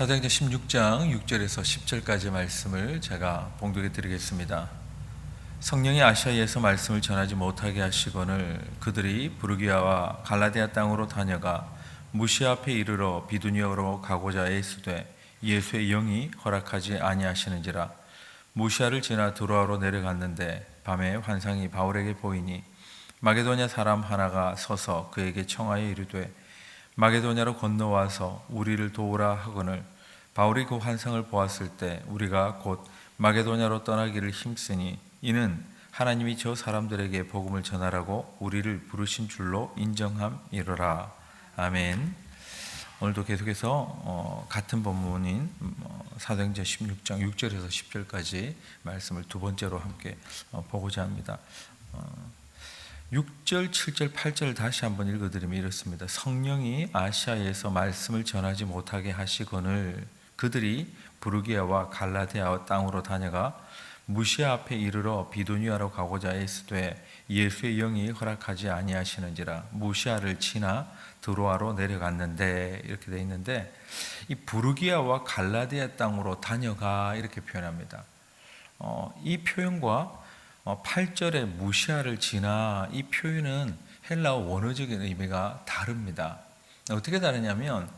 사도행전 16장 6절에서 10절까지 말씀을 제가 봉독해 드리겠습니다. 성령이 아시아에서 말씀을 전하지 못하게 하시거늘 그들이 부르기아와 갈라디아 땅으로 다녀가 무시아 앞에 이르러 비두니아로 가고자 애쓰되 예수의 영이 허락하지 아니하시는지라. 무시아를 지나 드로아로 내려갔는데 밤에 환상이 바울에게 보이니 마게도냐 사람 하나가 서서 그에게 청하여 이르되 마게도냐로 건너와서 우리를 도우라 하거늘 바울이 그 환상을 보았을 때 우리가 곧 마게도냐로 떠나기를 힘쓰니 이는 하나님이 저 사람들에게 복음을 전하라고 우리를 부르신 줄로 인정함이로라. 아멘. 오늘도 계속해서 같은 본문인 사도행전 16장 6절에서 10절까지 말씀을 두 번째로 함께 보고자 합니다. 6절, 7절, 8절 다시 한번 읽어드리면 이렇습니다. 성령이 아시아에서 말씀을 전하지 못하게 하시거늘 그들이 부르기아와 갈라디아 땅으로 다녀가 무시아 앞에 이르러 비두니아로 가고자 애쓰되 예수의 영이 허락하지 아니하시는지라. 무시아를 지나 드로아로 내려갔는데 이렇게 되어 있는데, 이 부르기아와 갈라디아 땅으로 다녀가 이렇게 표현합니다. 이 표현과 8절에 무시아를 지나, 이 표현은 헬라어 원어적인 의미가 다릅니다. 어떻게 다르냐면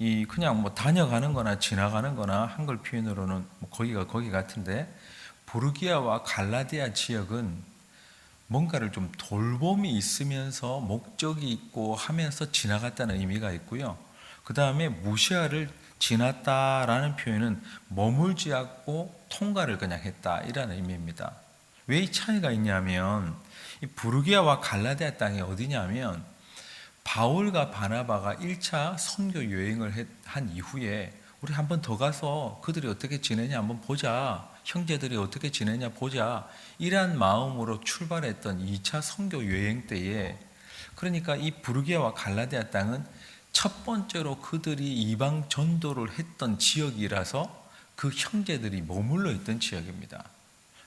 이 그냥 다녀가는 거나 지나가는 거나 한글 표현으로는 거기가 거기 같은데, 부르기아와 갈라디아 지역은 뭔가를 좀 돌봄이 있으면서 목적이 있고 하면서 지나갔다는 의미가 있고요. 그 다음에 무시아를 지났다라는 표현은 머물지 않고 통과를 그냥 했다 이라는 의미입니다. 왜 이 차이가 있냐면, 이 부르기아와 갈라디아 땅이 어디냐면 바울과 바나바가 1차 선교 여행을 한 이후에 우리 한 번 더 가서 그들이 어떻게 지내냐 한번 보자, 형제들이 어떻게 지내냐 보자, 이런 마음으로 출발했던 2차 선교 여행 때에, 그러니까 이 부르기아와 갈라디아 땅은 첫 번째로 그들이 이방 전도를 했던 지역이라서 그 형제들이 머물러 있던 지역입니다.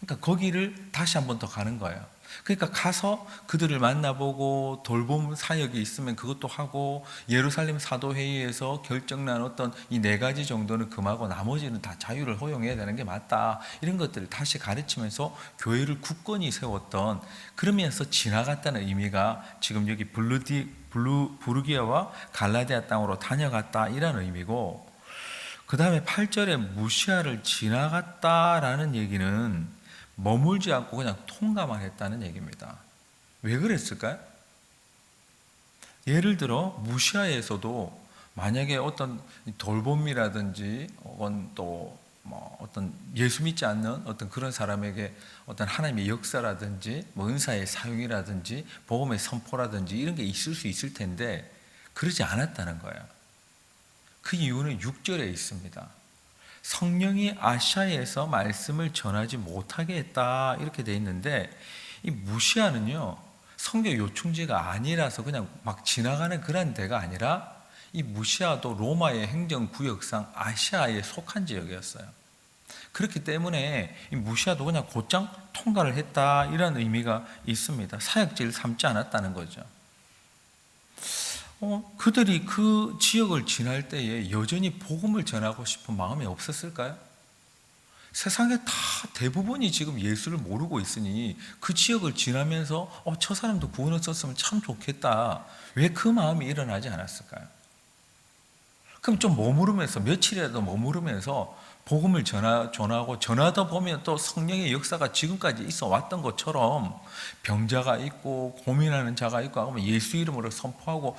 그러니까 거기를 다시 한 번 더 가는 거예요. 그러니까 가서 그들을 만나보고 돌봄 사역이 있으면 그것도 하고, 예루살렘 사도회의에서 결정난 어떤 이 4가지 정도는 금하고 나머지는 다 자유를 허용해야 되는 게 맞다, 이런 것들을 다시 가르치면서 교회를 굳건히 세웠던, 그러면서 지나갔다는 의미가 지금 여기 부르기아와 갈라디아 땅으로 다녀갔다 이라는 의미고, 그 다음에 8절에 무시아를 지나갔다라는 얘기는 머물지 않고 그냥 통과만 했다는 얘기입니다. 왜 그랬을까요? 예를 들어 무시아에서도 만약에 어떤 돌봄이라든지 혹은 또 어떤 예수 믿지 않는 어떤 그런 사람에게 어떤 하나님의 역사라든지 은사의 사용이라든지 복음의 선포라든지 이런 게 있을 수 있을 텐데 그러지 않았다는 거예요. 그 이유는 6절에 있습니다. 성령이 아시아에서 말씀을 전하지 못하게 했다 이렇게 돼 있는데, 이 무시아는요 선교 요충지가 아니라서 그냥 막 지나가는 그런 데가 아니라, 이 무시아도 로마의 행정구역상 아시아에 속한 지역이었어요. 그렇기 때문에 이 무시아도 그냥 곧장 통과를 했다 이런 의미가 있습니다. 사역지를 삼지 않았다는 거죠. 그들이 그 지역을 지날 때에 여전히 복음을 전하고 싶은 마음이 없었을까요? 세상에 다 대부분이 지금 예수를 모르고 있으니 그 지역을 지나면서 저 사람도 구원 얻었으면 참 좋겠다, 왜 그 마음이 일어나지 않았을까요? 그럼 좀 머무르면서, 며칠이라도 머무르면서 복음을 전하고, 전하다 보면 또 성령의 역사가 지금까지 있어 왔던 것처럼 병자가 있고 고민하는 자가 있고 하면 예수 이름으로 선포하고,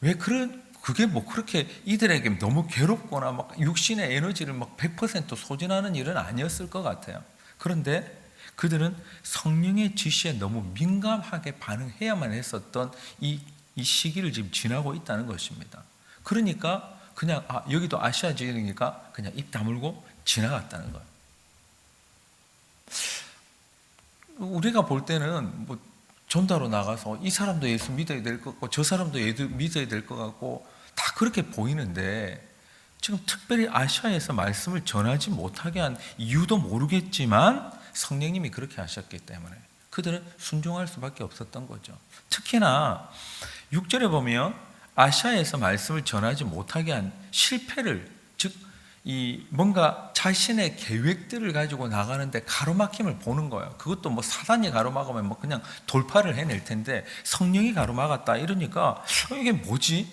왜 그게 그렇게 이들에게 너무 괴롭거나 막 육신의 에너지를 100% 소진하는 일은 아니었을 것 같아요. 그런데 그들은 성령의 지시에 너무 민감하게 반응해야만 했었던 이 시기를 지금 지나고 있다는 것입니다. 그러니까 그냥 여기도 아시아 지역이니까 그냥 입 다물고 지나갔다는 거예요. 우리가 볼 때는 전도하러 나가서 이 사람도 예수 믿어야 될 것 같고 저 사람도 예수 믿어야 될 것 같고 다 그렇게 보이는데, 지금 특별히 아시아에서 말씀을 전하지 못하게 한 이유도 모르겠지만 성령님이 그렇게 하셨기 때문에 그들은 순종할 수밖에 없었던 거죠. 특히나 6절에 보면 아시아에서 말씀을 전하지 못하게 한 실패를, 즉 이 뭔가 자신의 계획들을 가지고 나가는데 가로막힘을 보는 거예요. 그것도 뭐 사단이 가로막으면 뭐 그냥 돌파를 해낼 텐데 성령이 가로막았다 이러니까 이게 뭐지?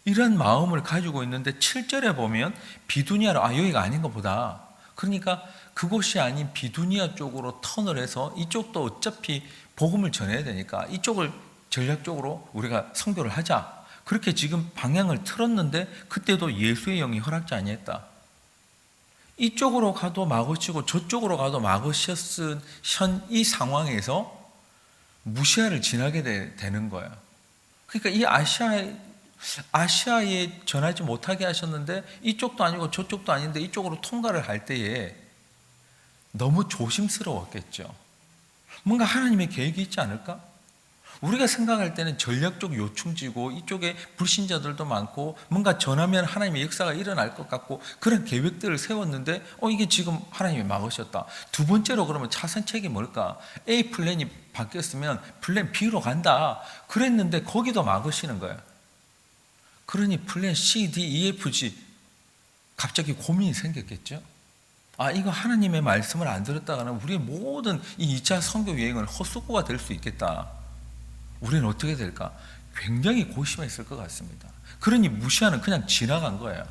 이런 마음을 가지고 있는데 7절에 보면 비두니아로 여기가 아닌가 보다. 그러니까 그곳이 아닌 비두니아 쪽으로 턴을 해서 이쪽도 어차피 복음을 전해야 되니까 이쪽을 전략적으로 우리가 선교를 하자. 그렇게 지금 방향을 틀었는데 그때도 예수의 영이 허락지 아니했다. 이쪽으로 가도 막으시고 저쪽으로 가도 막으셨은 현 이 상황에서 무시아를 지나게 되는 거야. 그러니까 이 아시아에 전하지 못하게 하셨는데 이쪽도 아니고 저쪽도 아닌데 이쪽으로 통과를 할 때에 너무 조심스러웠겠죠. 뭔가 하나님의 계획이 있지 않을까? 우리가 생각할 때는 전략적 요충지고 이쪽에 불신자들도 많고 뭔가 전하면 하나님의 역사가 일어날 것 같고 그런 계획들을 세웠는데 이게 지금 하나님이 막으셨다. 두 번째로 그러면 차선책이 뭘까? A 플랜이 바뀌었으면 플랜 B로 간다. 그랬는데 거기도 막으시는 거야. 그러니 플랜 C, D, E, F, G 갑자기 고민이 생겼겠죠. 이거 하나님의 말씀을 안 들었다가는 우리의 모든 이 2차 선교 여행은 헛수고가 될 수 있겠다. 우리는 어떻게 될까? 굉장히 고심했을 것 같습니다. 그러니 무시아는 그냥 지나간 거예요.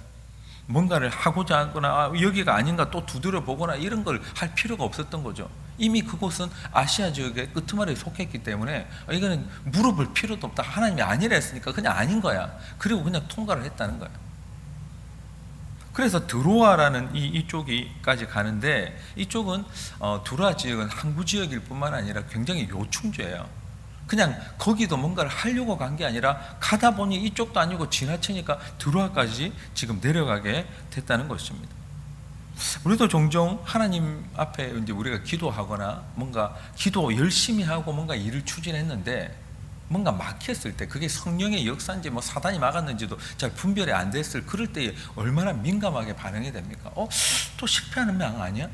뭔가를 하고자 하거나 여기가 아닌가 또 두드려 보거나 이런 걸 할 필요가 없었던 거죠. 이미 그곳은 아시아 지역의 끄트머리에 속했기 때문에 이거는 물어볼 필요도 없다. 하나님이 아니라 했으니까 그냥 아닌 거야. 그리고 그냥 통과를 했다는 거예요. 그래서 드로아라는 이쪽까지 가는데 이쪽은 드로아 지역은 항구 지역일 뿐만 아니라 굉장히 요충지예요. 그냥 거기도 뭔가를 하려고 간 게 아니라 가다 보니 이쪽도 아니고 지나치니까 드로아까지 지금 내려가게 됐다는 것입니다. 우리도 종종 하나님 앞에 이제 우리가 기도하거나 뭔가 기도 열심히 하고 뭔가 일을 추진했는데 뭔가 막혔을 때 그게 성령의 역사인지 뭐 사단이 막았는지도 잘 분별이 안 됐을 그럴 때 얼마나 민감하게 반응이 됩니까? 또 실패하는 명 아니야?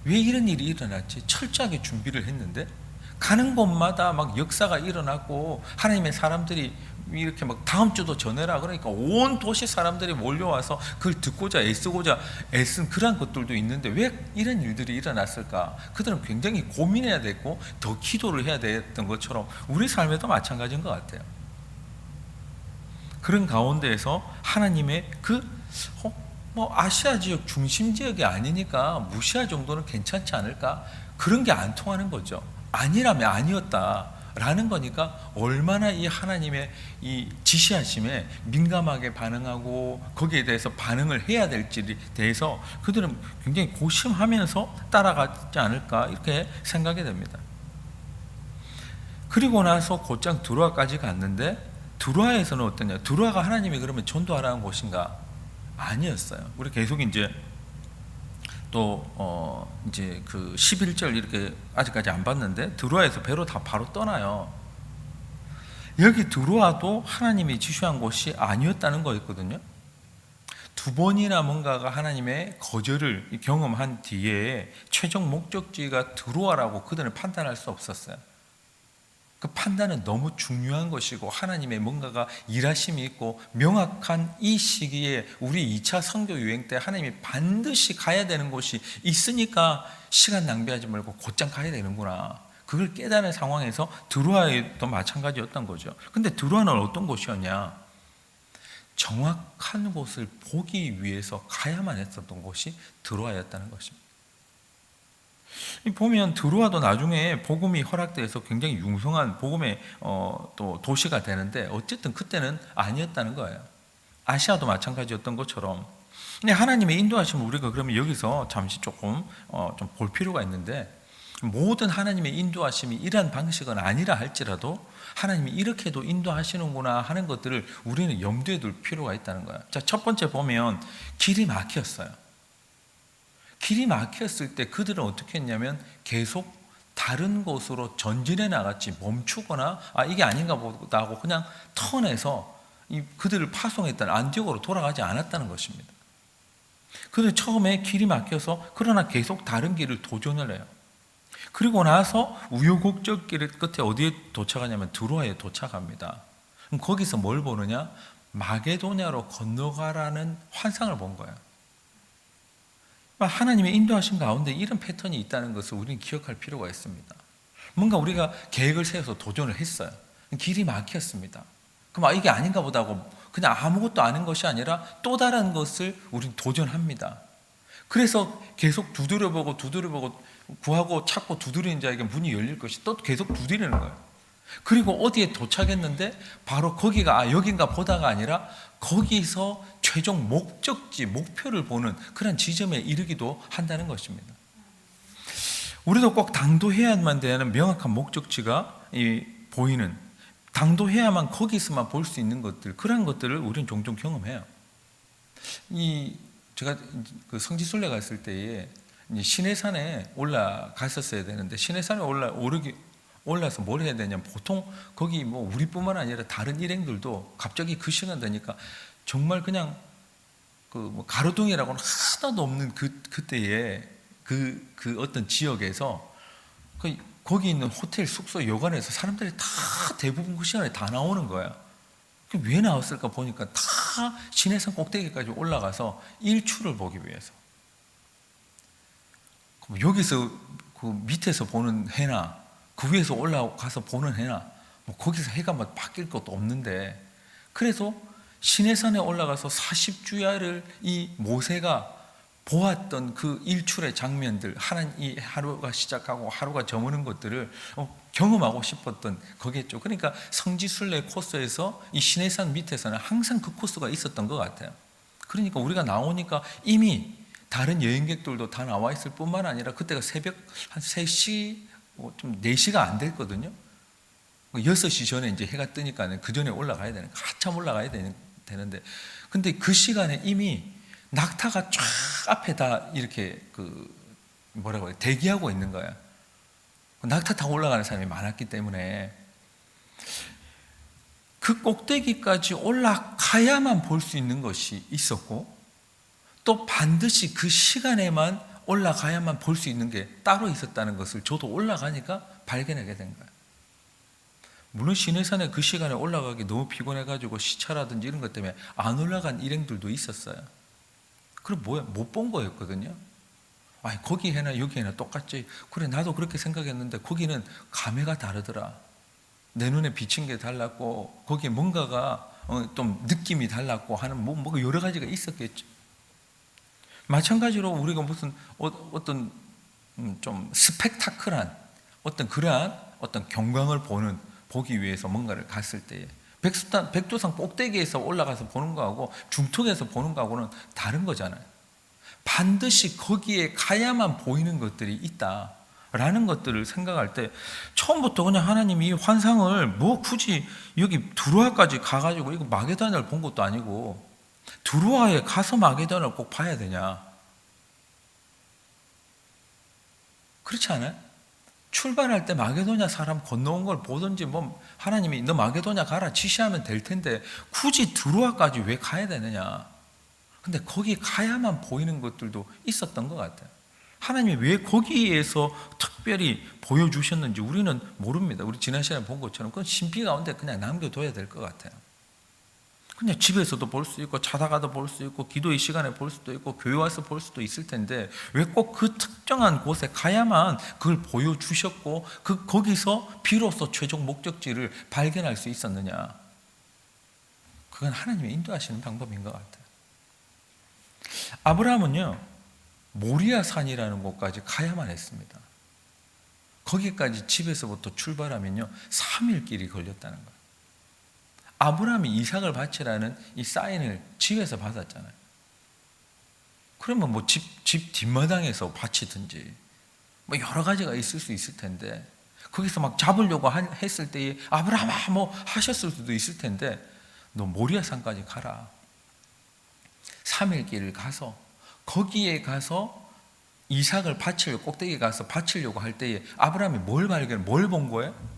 왜 이런 일이 일어났지? 철저하게 준비를 했는데 가는 곳마다 막 역사가 일어나고 하나님의 사람들이 이렇게 막 다음 주도 전해라 그러니까 온 도시 사람들이 몰려와서 그걸 듣고자 애쓰고자 애쓴 그런 것들도 있는데 왜 이런 일들이 일어났을까? 그들은 굉장히 고민해야 됐고 더 기도를 해야 됐던 것처럼 우리 삶에도 마찬가지인 것 같아요. 그런 가운데에서 하나님의 아시아 지역 중심 지역이 아니니까 무시아 정도는 괜찮지 않을까? 그런 게 안 통하는 거죠. 아니라면 아니었다라는 거니까 얼마나 이 하나님의 이 지시하심에 민감하게 반응하고 거기에 대해서 반응을 해야 될지에 대해서 그들은 굉장히 고심하면서 따라가지 않을까 이렇게 생각이 됩니다. 그리고 나서 곧장 드로아까지 갔는데 드로아에서는 어떠냐? 드로아가 하나님이 그러면 전도하라는 곳인가? 아니었어요. 우리 계속 이제 이제 그 11절 이렇게 아직까지 안 봤는데 드로아에서 배로 다 바로 떠나요. 여기 드로아도 하나님이 지시한 곳이 아니었다는 거였거든요. 두 번이나 뭔가가 하나님의 거절을 경험한 뒤에 최종 목적지가 드로아라고 그들은 판단할 수 없었어요. 그 판단은 너무 중요한 것이고 하나님의 뭔가가 일하심이 있고 명확한 이 시기에 우리 2차 선교 여행 때 하나님이 반드시 가야 되는 곳이 있으니까 시간 낭비하지 말고 곧장 가야 되는구나. 그걸 깨달은 상황에서 드로아에도 마찬가지였던 거죠. 근데 드로아는 어떤 곳이었냐? 정확한 곳을 보기 위해서 가야만 했었던 곳이 드로아였다는 것입니다. 보면 드로아도 나중에 복음이 허락돼서 굉장히 융성한 복음의 또 도시가 되는데 어쨌든 그때는 아니었다는 거예요. 아시아도 마찬가지였던 것처럼. 근데 하나님의 인도하심을 우리가 그러면 여기서 잠시 조금 좀 볼 필요가 있는데 모든 하나님의 인도하심이 이러한 방식은 아니라 할지라도 하나님이 이렇게도 인도하시는구나 하는 것들을 우리는 염두에 둘 필요가 있다는 거예요. 자, 첫 번째 보면 길이 막혔어요. 길이 막혔을 때 그들은 어떻게 했냐면 계속 다른 곳으로 전진해 나갔지 멈추거나 이게 아닌가 보다 하고 그냥 턴해서 그들을 파송했다는 안디옥으로 돌아가지 않았다는 것입니다. 그들 처음에 길이 막혀서 그러나 계속 다른 길을 도전을 해요. 그리고 나서 우여곡절 길 끝에 어디에 도착하냐면 드로아에 도착합니다. 그럼 거기서 뭘 보느냐? 마게도냐로 건너가라는 환상을 본 거예요. 하나님의 인도하신 가운데 이런 패턴이 있다는 것을 우리는 기억할 필요가 있습니다. 뭔가 우리가 계획을 세워서 도전을 했어요. 길이 막혔습니다. 그럼 이게 아닌가 보다 하고 그냥 아무것도 아닌 것이 아니라 또 다른 것을 우리는 도전합니다. 그래서 계속 두드려보고 구하고 찾고 두드리는 자에게 문이 열릴 것이 또 계속 두드리는 거예요. 그리고 어디에 도착했는데 바로 거기가 여긴가 보다가 아니라 거기서 최종 목적지, 목표를 보는 그런 지점에 이르기도 한다는 것입니다. 우리도 꼭 당도해야만 되는 명확한 목적지가 보이는, 당도해야만 거기서만 볼 수 있는 것들, 그런 것들을 우리는 종종 경험해요. 제가 그 성지순례 갔을 때에 시내산에 올라갔었어야 되는데, 시내산에 올라서 뭘 해야 되냐면, 보통 거기 뭐 우리뿐만 아니라 다른 일행들도 갑자기 그 시간 되니까 정말 그냥 뭐 가로등이라고는 하나도 없는 그때에 그 어떤 지역에서 거기 있는 호텔, 숙소, 여관에서 사람들이 다 대부분 그 시간에 다 나오는 거야. 왜 나왔을까 보니까 다 시내산 꼭대기까지 올라가서 일출을 보기 위해서. 여기서 그 밑에서 보는 해나 그 위에서 올라가서 보는 해나 뭐 거기서 해가 막 바뀔 것도 없는데, 그래서 시내산에 올라가서 40주야를 이 모세가 보았던 그 일출의 장면들, 이 하루가 시작하고 하루가 저무는 것들을 경험하고 싶었던 거겠죠. 그러니까 성지순례 코스에서 이 시내산 밑에서는 항상 그 코스가 있었던 것 같아요. 그러니까 우리가 나오니까 이미 다른 여행객들도 다 나와 있을 뿐만 아니라 그때가 새벽 한 3시, 좀 4시가 안 됐거든요. 6시 전에 이제 해가 뜨니까 그 전에 올라가야 되는, 한참 올라가야 되는데, 근데 그 시간에 이미 낙타가 쫙 앞에 다 이렇게 대기하고 있는 거야. 낙타 타고 올라가는 사람이 많았기 때문에 그 꼭대기까지 올라가야만 볼 수 있는 것이 있었고, 또 반드시 그 시간에만 올라가야만 볼 수 있는 게 따로 있었다는 것을 저도 올라가니까 발견하게 된 거예요. 물론 시내산에 그 시간에 올라가기 너무 피곤해가지고 시차라든지 이런 것 때문에 안 올라간 일행들도 있었어요. 그럼 뭐야? 못 본 거였거든요. 거기 해나 여기 해나 똑같지. 그래, 나도 그렇게 생각했는데 거기는 감회가 다르더라. 내 눈에 비친 게 달랐고 거기에 뭔가가 좀 느낌이 달랐고 하는 뭐 여러 가지가 있었겠죠. 마찬가지로 우리가 무슨 어떤 좀 스펙타클한 그러한 경광을 보기 위해서 뭔가를 갔을 때에 백두산 꼭대기에서 올라가서 보는 거하고 중턱에서 보는 거하고는 다른 거잖아요. 반드시 거기에 가야만 보이는 것들이 있다라는 것들을 생각할 때, 처음부터 그냥 하나님이 이 환상을 뭐 굳이 여기 두루아까지 가가지고 이거 마게도냐를 본 것도 아니고 두루아에 가서 마게도냐를 꼭 봐야 되냐? 그렇지 않아요? 출발할 때 마게도냐 사람 건너온 걸 보든지 뭐 하나님이 너 마게도냐 가라 지시하면 될 텐데 굳이 두루아까지 왜 가야 되느냐. 근데 거기 가야만 보이는 것들도 있었던 것 같아요. 하나님이 왜 거기에서 특별히 보여주셨는지 우리는 모릅니다. 우리 지난 시간에 본 것처럼 그건 신비 가운데 그냥 남겨둬야 될 것 같아요. 그냥 집에서도 볼 수 있고 자다가도 볼 수 있고 기도의 시간에 볼 수도 있고 교회 와서 볼 수도 있을 텐데 왜 꼭 그 특정한 곳에 가야만 그걸 보여주셨고 거기서 비로소 최종 목적지를 발견할 수 있었느냐. 그건 하나님의 인도하시는 방법인 것 같아요. 아브라함은요, 모리아 산이라는 곳까지 가야만 했습니다. 거기까지 집에서부터 출발하면요 3일 길이 걸렸다는 거예요. 아브라함이 이삭을 바치라는 이 사인을 집에서 받았잖아요. 그러면 뭐 집 뒷마당에서 바치든지 뭐 여러 가지가 있을 수 있을 텐데, 거기서 막 잡으려고 했을 때에 아브라함아 뭐 하셨을 수도 있을 텐데, 너 모리아 산까지 가라. 3일 길을 가서 거기에 가서 이삭을 꼭대기에 가서 바치려고 할 때에 아브라함이 뭘 본 거예요?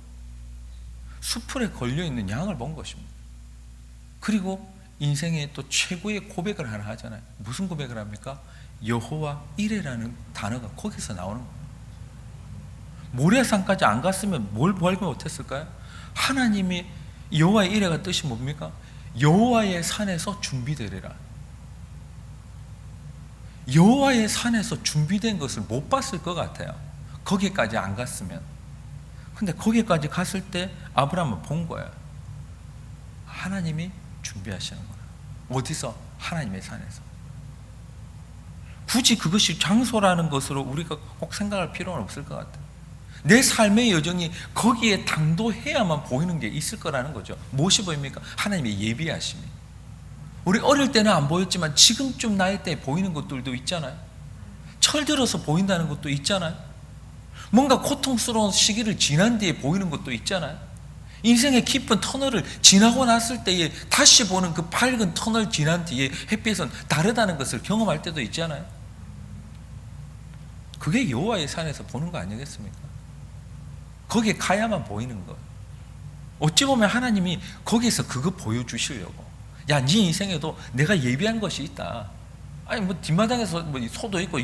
수풀에 걸려있는 양을 본 것입니다. 그리고 인생의 또 최고의 고백을 하나 하잖아요. 무슨 고백을 합니까? 여호와 이레라는 단어가 거기서 나오는 거예요. 모리아산까지 안 갔으면 뭘 발견 못했을까요? 하나님이 여호와 이레가 뜻이 뭡니까? 여호와의 산에서 준비되리라. 여호와의 산에서 준비된 것을 못 봤을 것 같아요. 거기까지 안 갔으면. 근데 거기까지 갔을 때 아브라함은 본 거예요. 하나님이 준비하시는구나. 어디서? 하나님의 산에서. 굳이 그것이 장소라는 것으로 우리가 꼭 생각할 필요는 없을 것 같아요. 내 삶의 여정이 거기에 당도해야만 보이는 게 있을 거라는 거죠. 무엇이 보입니까? 하나님의 예비하심이. 우리 어릴 때는 안 보였지만 지금쯤 나이 때 보이는 것들도 있잖아요. 철들어서 보인다는 것도 있잖아요. 뭔가 고통스러운 시기를 지난 뒤에 보이는 것도 있잖아요. 인생의 깊은 터널을 지나고 났을 때에 다시 보는 그 밝은 터널 지난 뒤에 햇빛은 다르다는 것을 경험할 때도 있잖아요. 그게 여호와의 산에서 보는 거 아니겠습니까? 거기에 가야만 보이는 거. 어찌 보면 하나님이 거기에서 그거 보여주시려고. 야, 네 인생에도 내가 예비한 것이 있다. 아니 뭐 뒷마당에서 뭐 소도 있고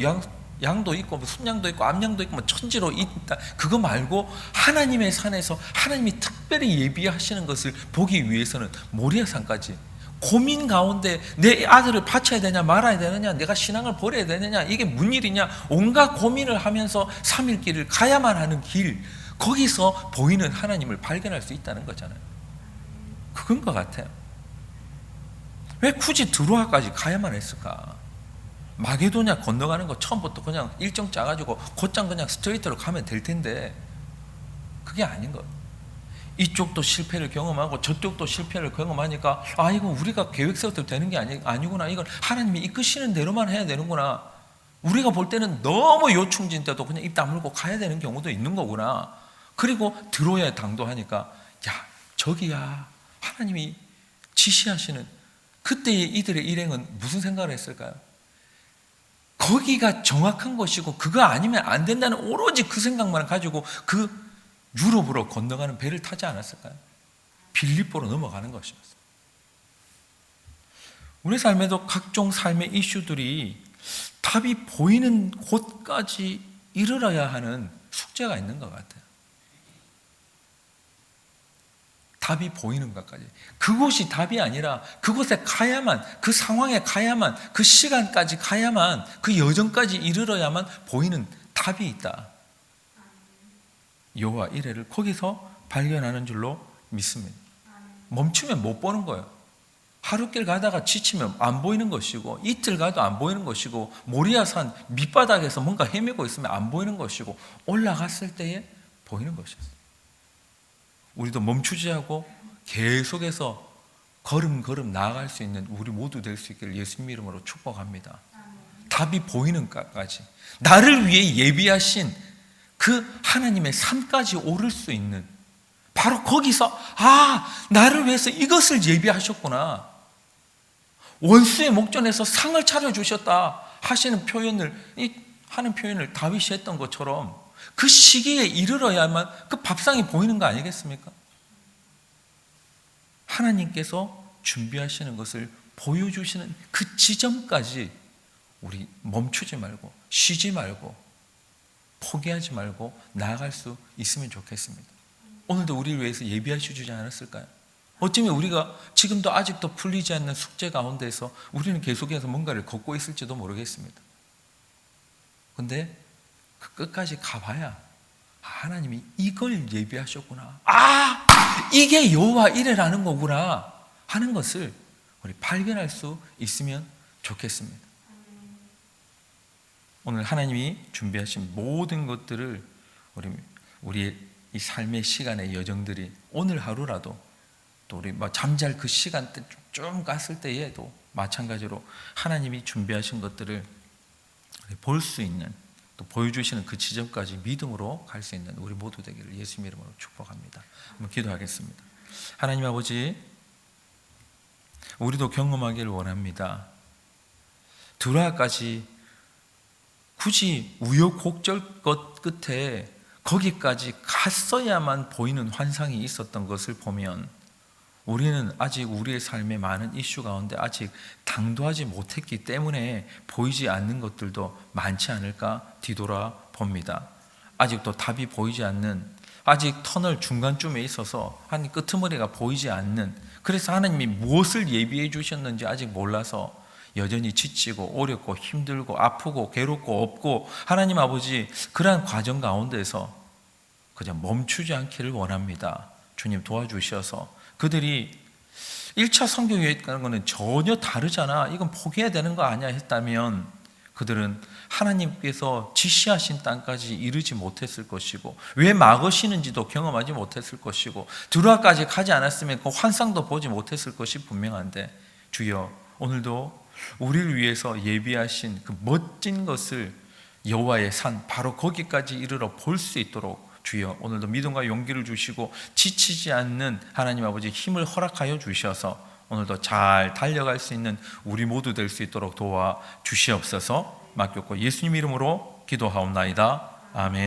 양도 있고 뭐 순양도 있고 암양도 있고 뭐 천지로 있다. 그거 말고 하나님의 산에서 하나님이 특별히 예비하시는 것을 보기 위해서는 모리아산까지 고민 가운데 내 아들을 바쳐야 되냐 말아야 되느냐, 내가 신앙을 버려야 되느냐, 이게 무슨 일이냐, 온갖 고민을 하면서 3일 길을 가야만 하는 길, 거기서 보이는 하나님을 발견할 수 있다는 거잖아요. 그건 것 같아요. 왜 굳이 드로아까지 가야만 했을까? 마게도냐 건너가는 거 처음부터 그냥 일정 짜가지고 곧장 그냥 스트레이트로 가면 될 텐데 그게 아닌 거예요. 이쪽도 실패를 경험하고 저쪽도 실패를 경험하니까 아, 이거 우리가 계획 세워도 되는 게 아니구나. 이건 하나님이 이끄시는 대로만 해야 되는구나. 우리가 볼 때는 너무 요충진데도 그냥 입 다물고 가야 되는 경우도 있는 거구나. 그리고 들어야 당도하니까 야, 저기야, 하나님이 지시하시는. 그때의 이들의 일행은 무슨 생각을 했을까요? 거기가 정확한 것이고 그거 아니면 안 된다는 오로지 그 생각만 가지고 그 유럽으로 건너가는 배를 타지 않았을까요? 빌립보로 넘어가는 것이었어요. 우리 삶에도 각종 삶의 이슈들이 답이 보이는 곳까지 이르러야 하는 숙제가 있는 것 같아요. 답이 보이는 것까지. 그곳이 답이 아니라 그곳에 가야만, 그 상황에 가야만, 그 시간까지 가야만, 그 여정까지 이르러야만 보이는 답이 있다. 여호와 이레를 거기서 발견하는 줄로 믿습니다. 멈추면 못 보는 거예요. 하루길 가다가 지치면 안 보이는 것이고, 이틀 가도 안 보이는 것이고, 모리아산 밑바닥에서 뭔가 헤매고 있으면 안 보이는 것이고, 올라갔을 때에 보이는 것이었어요. 우리도 멈추지 않고 계속해서 걸음걸음 나아갈 수 있는 우리 모두 될 수 있기를 예수님 이름으로 축복합니다. 답이 보이는 것까지, 나를 위해 예비하신 그 하나님의 산까지 오를 수 있는, 바로 거기서 아, 나를 위해서 이것을 예비하셨구나, 원수의 목전에서 상을 차려주셨다 하는 표현을 다윗이 했던 것처럼 그 시기에 이르러야만 그 밥상이 보이는 거 아니겠습니까? 하나님께서 준비하시는 것을 보여주시는 그 지점까지 우리 멈추지 말고, 쉬지 말고, 포기하지 말고 나아갈 수 있으면 좋겠습니다. 오늘도 우리를 위해서 예비하셔 주지 않았을까요? 어쩌면 우리가 지금도 아직도 풀리지 않는 숙제 가운데서 우리는 계속해서 뭔가를 걷고 있을지도 모르겠습니다. 그런데 그 끝까지 가봐야 하나님이 이걸 예비하셨구나, 아, 이게 여호와 이레라는 거구나 하는 것을 우리 발견할 수 있으면 좋겠습니다. 오늘 하나님이 준비하신 모든 것들을 우리의 이 삶의 시간의 여정들이 오늘 하루라도, 또 우리 잠잘 그 시간대 좀 갔을 때에도 마찬가지로 하나님이 준비하신 것들을 볼 수 있는, 또 보여주시는 그 지점까지 믿음으로 갈 수 있는 우리 모두 되기를 예수님 이름으로 축복합니다. 한번 기도하겠습니다. 하나님 아버지, 우리도 경험하기를 원합니다. 드라까지 굳이 우여곡절 것 끝에 거기까지 갔어야만 보이는 환상이 있었던 것을 보면 우리는 아직 우리의 삶의 많은 이슈 가운데 아직 당도하지 못했기 때문에 보이지 않는 것들도 많지 않을까 뒤돌아 봅니다. 아직도 답이 보이지 않는, 아직 터널 중간쯤에 있어서 한 끄트머리가 보이지 않는 그래서 하나님이 무엇을 예비해 주셨는지 아직 몰라서 여전히 지치고 어렵고 힘들고 아프고 괴롭고 없고, 하나님 아버지 그러한 과정 가운데서 그냥 멈추지 않기를 원합니다. 주님 도와주셔서 그들이 1차 성경여행이라는 것은 전혀 다르잖아, 이건 포기해야 되는 거 아니야 했다면 그들은 하나님께서 지시하신 땅까지 이르지 못했을 것이고, 왜 막으시는지도 경험하지 못했을 것이고, 드루아까지 가지 않았으면 그 환상도 보지 못했을 것이 분명한데, 주여 오늘도 우리를 위해서 예비하신 그 멋진 것을 여호와의 산 바로 거기까지 이르러 볼 수 있도록 주여 오늘도 믿음과 용기를 주시고 지치지 않는 하나님 아버지 힘을 허락하여 주셔서 오늘도 잘 달려갈 수 있는 우리 모두 될 수 있도록 도와 주시옵소서. 맡겼고 예수님 이름으로 기도하옵나이다. 아멘.